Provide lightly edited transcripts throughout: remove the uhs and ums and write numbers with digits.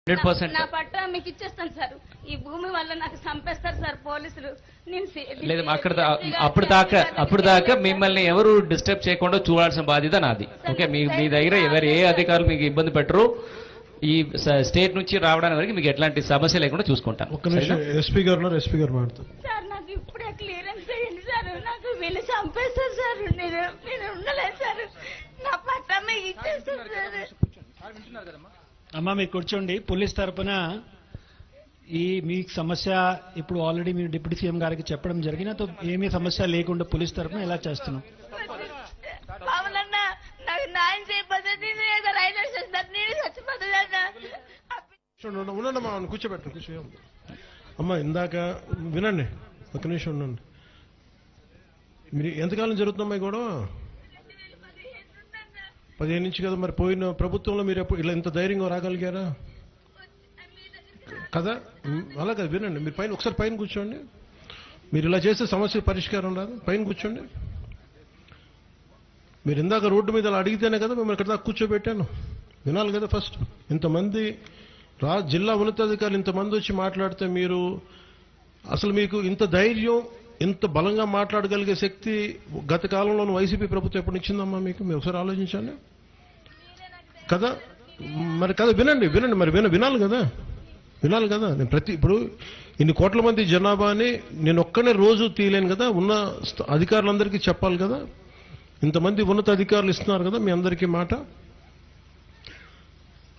100% నా పట్టా మీకు ఇచ్చేస్తాను సార్. ఈ భూమి వల్ల నాకు చంపేస్తారు సార్ పోలీసులు. లేదు అప్పుడు దాకా మిమ్మల్ని ఎవరు డిస్టర్బ్ చేయకుండా చూడాల్సిన బాధ్యత నాది. ఓకే, మీ దగ్గర ఎవరు ఏ అధికారులు మీకు ఇబ్బంది పెట్టరు. ఈ స్టేట్ నుంచి రావడానికి వరకు మీకు ఎట్లాంటి సమస్య లేకుండా చూసుకుంటాను. ఒక్క నిమిషం, ఎస్పీ గారు ఉన్నారు, ఎస్పీ గారు మాట్లాడుతారు. సార్ నాకు ఇప్పుడే క్లియరెన్స్ చేయండి సార్. నాకు వీళ్ళు చంపేస్తారు సార్. నేను ఉండలేదు సార్. నా పట్టా మీకు ఇచ్చేస్తాను సార్. అమ్మా మీరు కూర్చోండి. పోలీస్ తరపున ఈ మీకు సమస్య ఇప్పుడు ఆల్రెడీ మీరు డిప్యూటీ సీఎం గారికి చెప్పడం జరిగినతో ఏమీ సమస్య లేకుండా పోలీస్ తరపున ఎలా చేస్తున్నాం. అవునన్న, నాకు న్యాయం చేయకపోతే నేను రైల్వే స్టేషన్ నేను చచ్చిపోతుందన్నా. ఉండండి అమ్మా, కూర్చోబెట్టండి, కూర్చో అమ్మా. ఇందాక వినండి, ఒక్క నిమిషం ఉండండి. మీరు ఎంతకాలం జరుగుతుందమ్మా ఈ గొడవ? 15 నుంచి కదా. మరి పోయిన ప్రభుత్వంలో మీరు ఎప్పుడు ఇలా ఇంత ధైర్యంగా రాగలిగారా కదా? అలా కదా, వినండి. మీరు ఒకసారి పైన కూర్చోండి. మీరు ఇలా చేస్తే సమస్య పరిష్కారం రాదు. పైన కూర్చోండి. మీరు ఇందాక రోడ్డు మీద అలా అడిగితేనే కదా మిమ్మల్ని ఇక్కడ దాకా కూర్చోబెట్టాను. వినాలి కదా ఫస్ట్. ఇంతమంది జిల్లా ఉన్నతాధికారులు ఇంతమంది వచ్చి మాట్లాడితే మీరు అసలు మీకు ఇంత ధైర్యం, ఇంత బలంగా మాట్లాడగలిగే శక్తి గత కాలంలోని వైసీపీ ప్రభుత్వం ఎప్పుడు ఇచ్చిందమ్మా మీకు? మీరు ఒకసారి ఆలోచించండి కదా. మరి కదా, వినండి మరి వినాలి కదా. నేను ఇప్పుడు ఇన్ని కోట్ల మంది జనాభాని నేను ఒక్కనే రోజు తీయలేను కదా. ఉన్న అధికారులందరికీ చెప్పాలి కదా. ఇంతమంది ఉన్నత అధికారులు ఇస్తున్నారు కదా మీ అందరికీ మాట.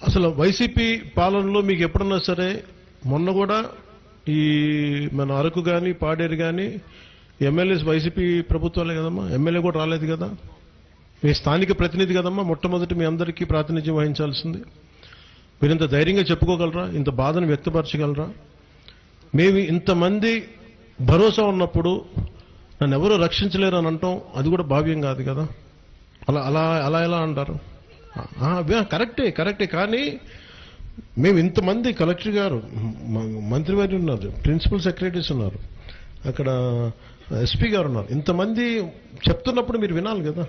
అసలు వైసీపీ పాలనలో మీకు ఎప్పుడన్నా సరే, మొన్న కూడా ఈ మన అరకు కానీ పాడేరు కానీ ఎమ్మెల్యేస్ వైసీపీ ప్రభుత్వాలే కదమ్మా. ఎమ్మెల్యే కూడా రాలేదు కదా. మీ స్థానిక ప్రతినిధి కదమ్మా మొట్టమొదటి మీ అందరికీ ప్రాతినిధ్యం వహించాల్సింది. మీరు ఇంత ధైర్యంగా చెప్పుకోగలరా? ఇంత బాధను వ్యక్తపరచగలరా? మేము ఇంతమంది భరోసా ఉన్నప్పుడు నన్ను ఎవరూ రక్షించలేరు అని అంటాం, అది కూడా భావ్యం కాదు కదా. అలా ఎలా అంటారు? కరెక్టే. కానీ మేము ఇంతమంది, కలెక్టర్ గారు, మంత్రివర్యులు ఉన్నారు, ప్రిన్సిపల్ సెక్రటరీస్ ఉన్నారు, అక్కడ ఎస్పీ గారు ఉన్నారు, ఇంతమంది చెప్తున్నప్పుడు మీరు వినాలి కదా.